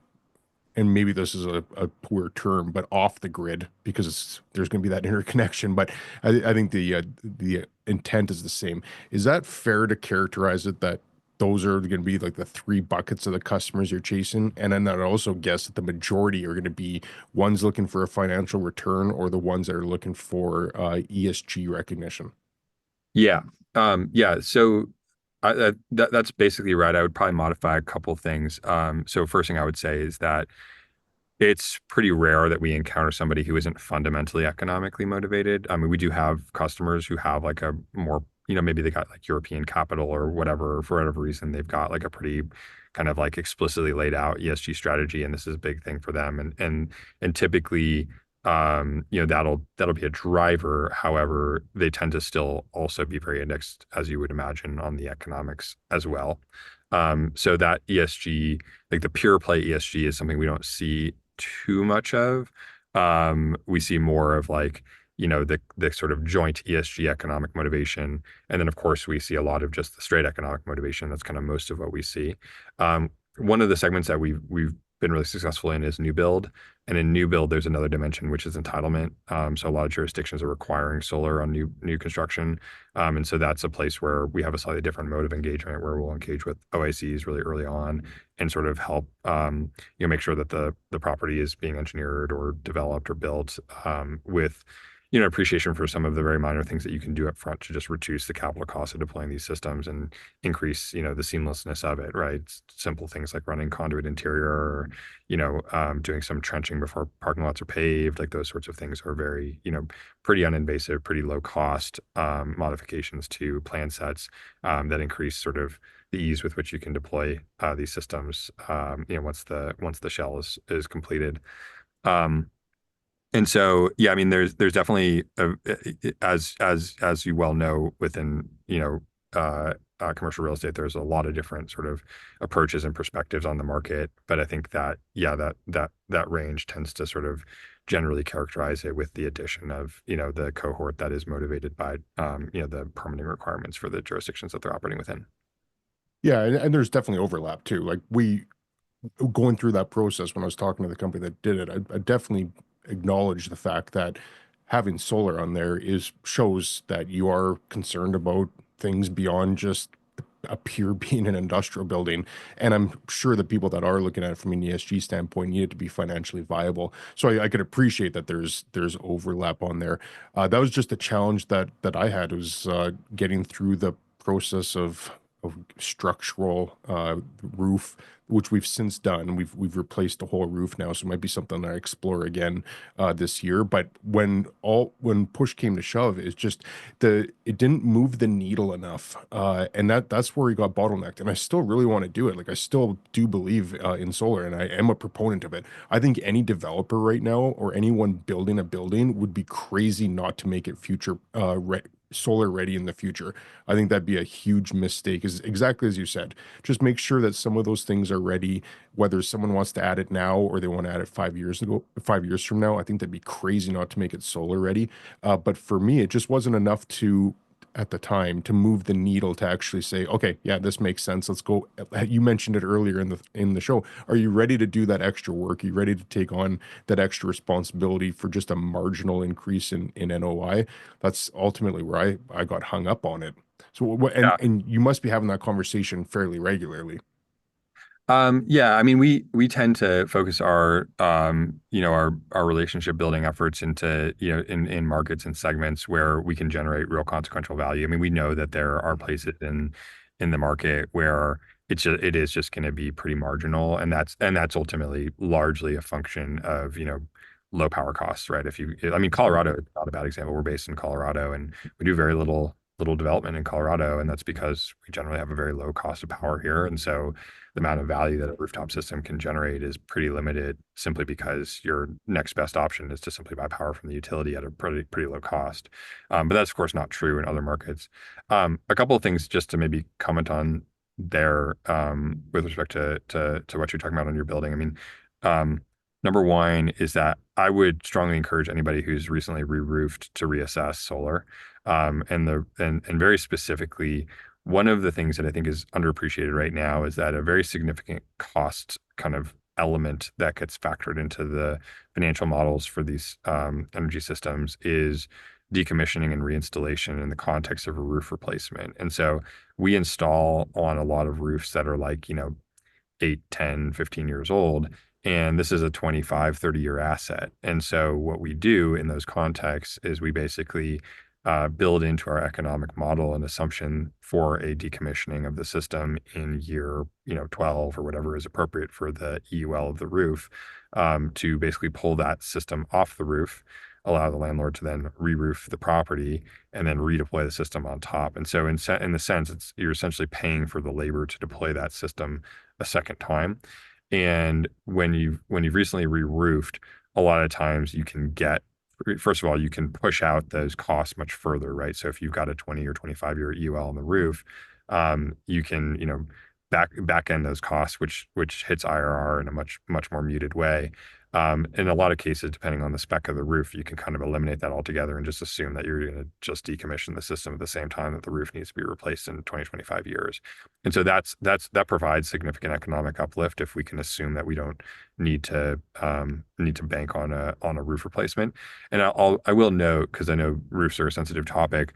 and maybe this is a poor term, but off the grid because there's going to be that interconnection. But I think the intent is the same. Is that fair to characterize it that those are going to be like the three buckets of the customers you're chasing? And then I'd also guess that the majority are going to be ones looking for a financial return or the ones that are looking for ESG recognition. Yeah. Yeah. So that's basically right. I would probably modify a couple things. So first thing I would say is that it's pretty rare that we encounter somebody who isn't fundamentally economically motivated. I mean, we do have customers who have like a more, maybe they got like European capital or whatever, for whatever reason, they've got like a pretty kind of like explicitly laid out ESG strategy, and this is a big thing for them. And typically, that'll be a driver. However, they tend to still also be very indexed, as you would imagine, on the economics as well. So that ESG, like the pure play ESG, is something we don't see too much of. We see more of like, the sort of joint ESG economic motivation. And then of course we see a lot of just the straight economic motivation. That's kind of most of what we see. One of the segments that we've been really successful in is new build. And in new build, there's another dimension, which is entitlement. So a lot of jurisdictions are requiring solar on new construction. And so that's a place where we have a slightly different mode of engagement where we'll engage with OICs really early on and sort of help make sure that the property is being engineered or developed or built with appreciation for some of the very minor things that you can do up front to just reduce the capital cost of deploying these systems and increase, the seamlessness of it, right? Simple things like running conduit interior or, doing some trenching before parking lots are paved, like those sorts of things are very, pretty uninvasive, pretty low cost modifications to plan sets that increase sort of the ease with which you can deploy these systems, once the shell is completed. And so, yeah, I mean, there's definitely, as you well know, within commercial real estate, there's a lot of different sort of approaches and perspectives on the market. But I think that that range tends to sort of generally characterize it with the addition of the cohort that is motivated by the permitting requirements for the jurisdictions that they're operating within. Yeah, and there's definitely overlap too. Like we going through that process when I was talking to the company that did it, I definitely acknowledge the fact that having solar on there shows that you are concerned about things beyond just a pure being an industrial building. And I'm sure the people that are looking at it from an ESG standpoint need it to be financially viable. So I could appreciate that there's overlap on there. That was just a challenge that I had was getting through the process of structural roof, which we've since done. We've replaced the whole roof now, so it might be something that I explore again this year. But when push came to shove, it didn't move the needle enough, and that's where we got bottlenecked. And I still really want to do it. Like I still do believe in solar, and I am a proponent of it. I think any developer right now or anyone building a building would be crazy not to make it future solar ready in the future. I think that'd be a huge mistake, is exactly as you said. Just make sure that some of those things are ready, whether someone wants to add it now or they want to add it 5 years from now. I think that'd be crazy not to make it solar ready. But for me, it just wasn't enough at the time to move the needle to actually say, okay, yeah, this makes sense. Let's go. You mentioned it earlier in the show. Are you ready to do that extra work? Are you ready to take on that extra responsibility for just a marginal increase in NOI? That's ultimately where I got hung up on it. So and you must be having that conversation fairly regularly. Yeah, I mean, we tend to focus our relationship building efforts into, in markets and segments where we can generate real consequential value. I mean, we know that there are places in the market where it is just going to be pretty marginal, and that's ultimately largely a function of, low power costs, right? I mean, Colorado is not a bad example. We're based in Colorado, and we do very little little development in Colorado, and that's because we generally have a very low cost of power here. And so the amount of value that a rooftop system can generate is pretty limited simply because your next best option is to simply buy power from the utility at a pretty low cost. But that's of course not true in other markets. A couple of things just to maybe comment on there with respect to what you're talking about on your building. I mean, um, number one is that I would strongly encourage anybody who's recently re-roofed to reassess solar. And very specifically, one of the things that I think is underappreciated right now is that a very significant cost kind of element that gets factored into the financial models for these energy systems is decommissioning and reinstallation in the context of a roof replacement. And so we install on a lot of roofs that are like, 8, 10, 15 years old. And this is a 25, 30-year asset. And so what we do in those contexts is we basically build into our economic model an assumption for a decommissioning of the system in year, 12 or whatever is appropriate for the EUL of the roof, to basically pull that system off the roof, allow the landlord to then re-roof the property, and then redeploy the system on top. And so in the sense, you're essentially paying for the labor to deploy that system a second time. And when you've recently re-roofed, a lot of times you can get, first of all, you can push out those costs much further, right? So if you've got a 20 or 25-year EUL on the roof, you can, back end those costs, which hits IRR in a much more muted way. In a lot of cases, depending on the spec of the roof, you can kind of eliminate that altogether and just assume that you're going to just decommission the system at the same time that the roof needs to be replaced in 20, 25 years. And so that provides significant economic uplift if we can assume that we don't need to bank on a roof replacement. And I will note, because I know roofs are a sensitive topic,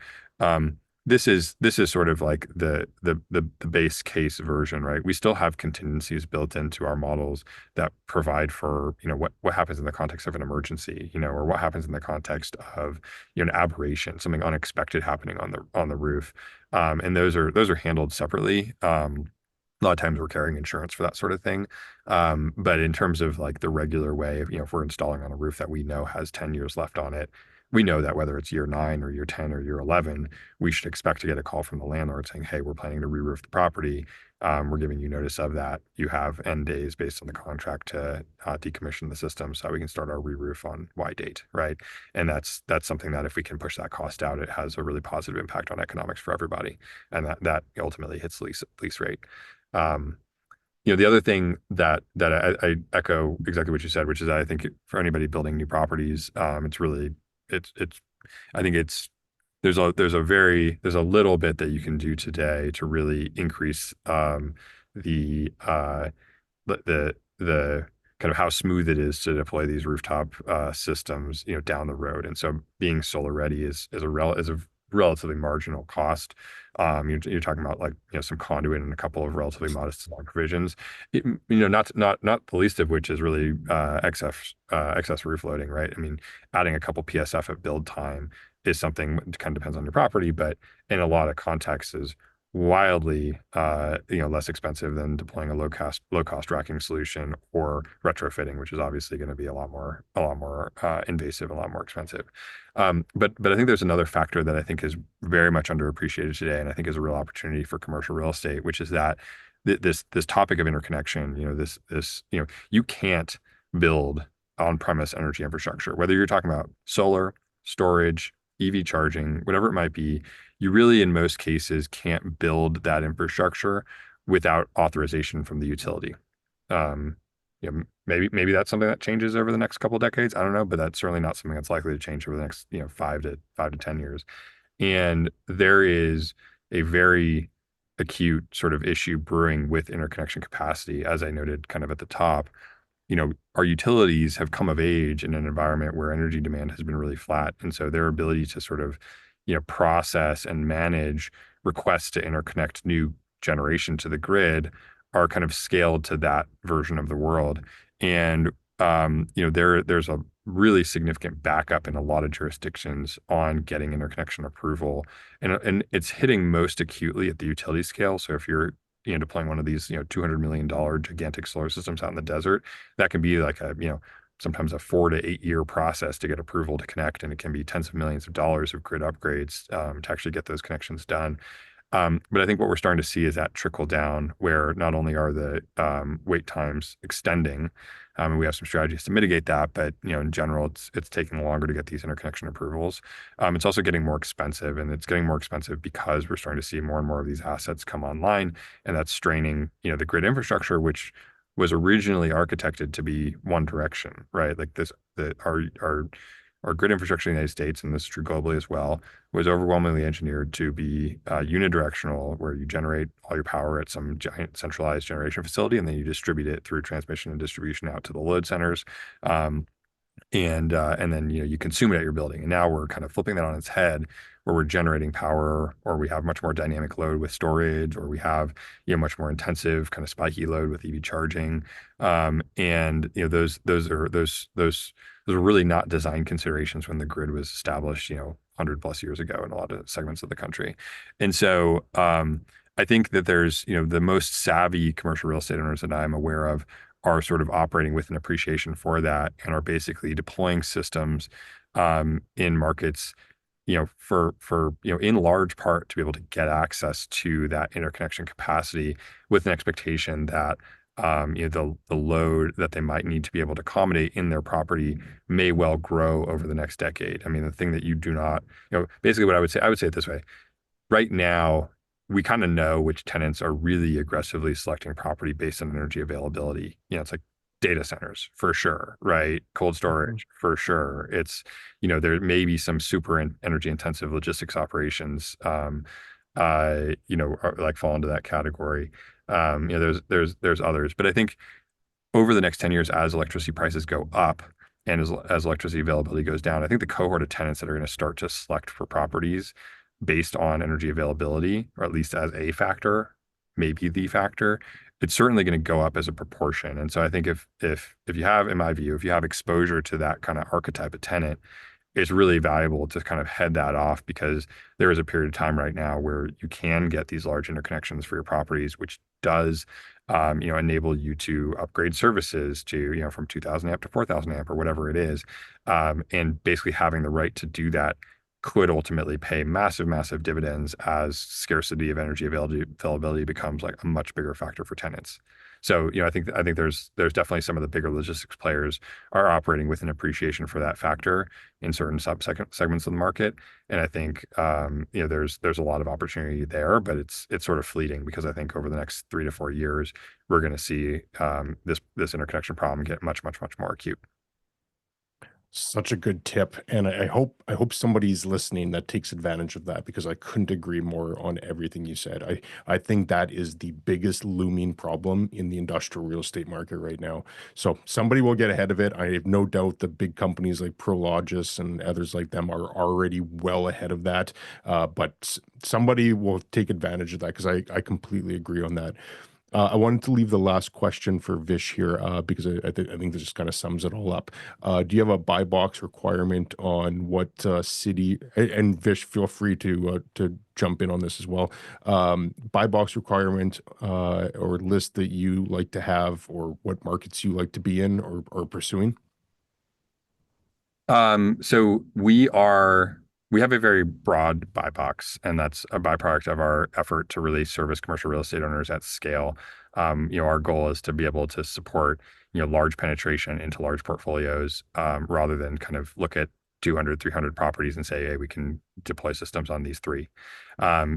this is sort of like the base case version, right? We still have contingencies built into our models that provide for, what happens in the context of an emergency, or what happens in the context of, an aberration, something unexpected happening on the roof. And those are handled separately. A lot of times we're carrying insurance for that sort of thing. But in terms of like the regular way of, if we're installing on a roof that we know has 10 years left on it, we know that whether it's year 9 or year 10 or year 11, we should expect to get a call from the landlord saying, hey, we're planning to re-roof the property. We're giving you notice of that. You have N days based on the contract to decommission the system so we can start our re-roof on Y date, right? And that's something that if we can push that cost out, it has a really positive impact on economics for everybody. And that ultimately hits lease rate. The other thing that I echo exactly what you said, which is that I think for anybody building new properties, it's really it's I think it's there's a little bit that you can do today to really increase the the kind of how smooth it is to deploy these rooftop systems, down the road. And so being solar ready is a relatively marginal cost. You're talking about like, some conduit and a couple of relatively modest design provisions. Not the least of which is really excess roof loading, right? I mean, adding a couple PSF at build time is something that kind of depends on your property, but in a lot of contexts is wildly less expensive than deploying a low cost racking solution or retrofitting, which is obviously going to be a lot more invasive, a lot more expensive. But I think there's another factor that I think is very much underappreciated today, and I think is a real opportunity for commercial real estate, which is that this topic of interconnection, you can't build on-premise energy infrastructure, whether you're talking about solar, storage, EV charging, whatever it might be. You really, in most cases, can't build that infrastructure without authorization from the utility. Maybe that's something that changes over the next couple of decades. I don't know, but that's certainly not something that's likely to change over the next 5 to 10 years. And there is a very acute sort of issue brewing with interconnection capacity, as I noted kind of at the top. Our utilities have come of age in an environment where energy demand has been really flat. And so their ability to sort of, process and manage requests to interconnect new generation to the grid are kind of scaled to that version of the world. And, there's a really significant backup in a lot of jurisdictions on getting interconnection approval. And it's hitting most acutely at the utility scale. So if you're deploying one of these, $200 million gigantic solar systems out in the desert, that can be like a, sometimes a 4 to 8 year process to get approval to connect, and it can be tens of millions of dollars of grid upgrades to actually get those connections done. But I think what we're starting to see is that trickle down, where not only are the wait times extending, and we have some strategies to mitigate that, but in general, it's taking longer to get these interconnection approvals. It's also getting more expensive, and it's getting more expensive because we're starting to see more and more of these assets come online, and that's straining the grid infrastructure, which was originally architected to be one direction, right? Like our grid infrastructure in the United States, and this is true globally as well, was overwhelmingly engineered to be unidirectional, where you generate all your power at some giant centralized generation facility, and then you distribute it through transmission and distribution out to the load centers. And then you consume it at your building. And now we're kind of flipping that on its head, where we're generating power, or we have much more dynamic load with storage, or we have much more intensive kind of spiky load with EV charging. And those are really not design considerations when the grid was established 100+ years ago in a lot of segments of the country. And so I think that there's the most savvy commercial real estate owners that I'm aware of are sort of operating with an appreciation for that, and are basically deploying systems in markets, for in large part to be able to get access to that interconnection capacity, with an expectation that the load that they might need to be able to accommodate in their property may well grow over the next decade. I mean, the thing that you do not, basically what I would say it this way. Right now, we kind of know which tenants are really aggressively selecting property based on energy availability. It's like data centers for sure, right? Cold storage for sure. It's, there may be some super energy intensive logistics operations, like fall into that category. There's others, but I think over the next 10 years, as electricity prices go up and as electricity availability goes down, I think the cohort of tenants that are going to start to select for properties based on energy availability, or at least as a factor, maybe the factor, it's certainly going to go up as a proportion. And so I think if you have, in my view, if you have exposure to that kind of archetype of tenant, it's really valuable to kind of head that off, because there is a period of time right now where you can get these large interconnections for your properties, which does enable you to upgrade services to from 2000 amp to 4000 amp or whatever it is, and basically having the right to do that could ultimately pay massive dividends as scarcity of energy availability becomes like a much bigger factor for tenants. So I think there's definitely some of the bigger logistics players are operating with an appreciation for that factor in certain segments of the market, and I think there's a lot of opportunity there, but it's sort of fleeting, because I think over the next 3 to 4 years we're going to see this interconnection problem get much more acute. Such a good tip, and I hope somebody's listening that takes advantage of that, because I couldn't agree more on everything you said. I think that is the biggest looming problem in the industrial real estate market right now. So somebody will get ahead of it. I have no doubt the big companies like Prologis and others like them are already well ahead of that. But somebody will take advantage of that, because I completely agree on that. I wanted to leave the last question for Vish here, because I think this just kind of sums it all up. Do you have a buy box requirement on what city? And Vish, feel free to jump in on this as well. Buy box requirement, or list that you like to have, or what markets you like to be in or pursuing. So we have a very broad buy box, and that's a byproduct of our effort to really service commercial real estate owners at scale. Our goal is to be able to support, large penetration into large portfolios, rather than kind of look at 200, 300 properties and say, hey, we can deploy systems on these three.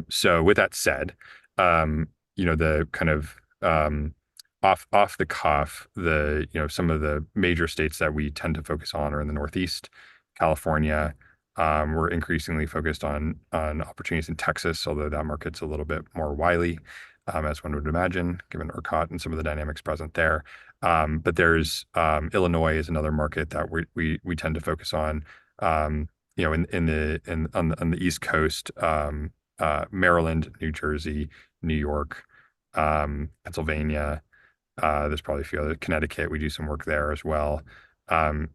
So with that said, the kind of, off the cuff, some of the major states that we tend to focus on are in the Northeast, California. We're increasingly focused on opportunities in Texas, although that market's a little bit more wily, as one would imagine, given ERCOT and some of the dynamics present there. But there's Illinois is another market that we tend to focus on. On the East Coast, Maryland, New Jersey, New York, Pennsylvania. There's probably a few other, Connecticut, we do some work there as well.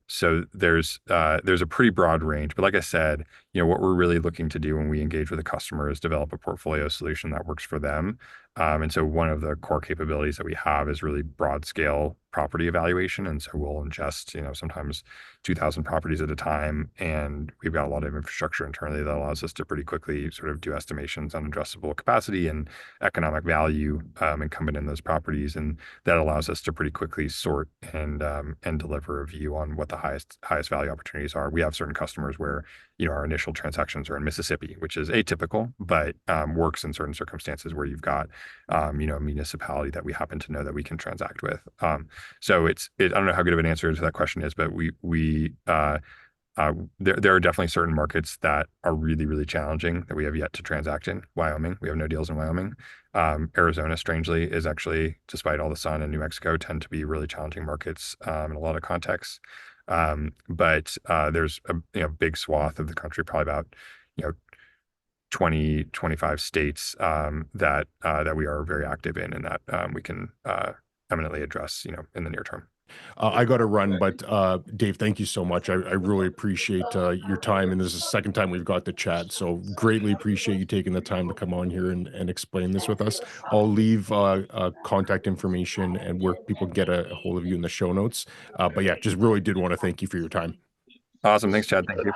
So there's a pretty broad range, but like I said, what we're really looking to do when we engage with a customer is develop a portfolio solution that works for them. And so one of the core capabilities that we have is really broad scale property evaluation. And so we'll ingest, sometimes 2,000 properties at a time. And we've got a lot of infrastructure internally that allows us to pretty quickly sort of do estimations on addressable capacity and economic value incumbent in those properties. And that allows us to pretty quickly sort and deliver a view on what the highest value opportunities are. We have certain customers where, our initial transactions are in Mississippi, which is atypical, but works in certain circumstances where you've got, a municipality that we happen to know that we can transact with. So I don't know how good of an answer to that question is, but there are definitely certain markets that are really, really challenging that we have yet to transact in. Wyoming, we have no deals in Wyoming. Arizona, strangely, is actually, despite all the sun, and New Mexico tend to be really challenging markets in a lot of contexts. But there's a big swath of the country, probably about, 20, 25 states that we are very active in and that we can eminently address, in the near term. I got to run, but Dave, thank you so much. I really appreciate your time, and this is the second time we've got to chat. So greatly appreciate you taking the time to come on here and explain this with us. I'll leave contact information and where people get a hold of you in the show notes. But yeah, just really did want to thank you for your time. Awesome. Thanks, Chad. Thank you.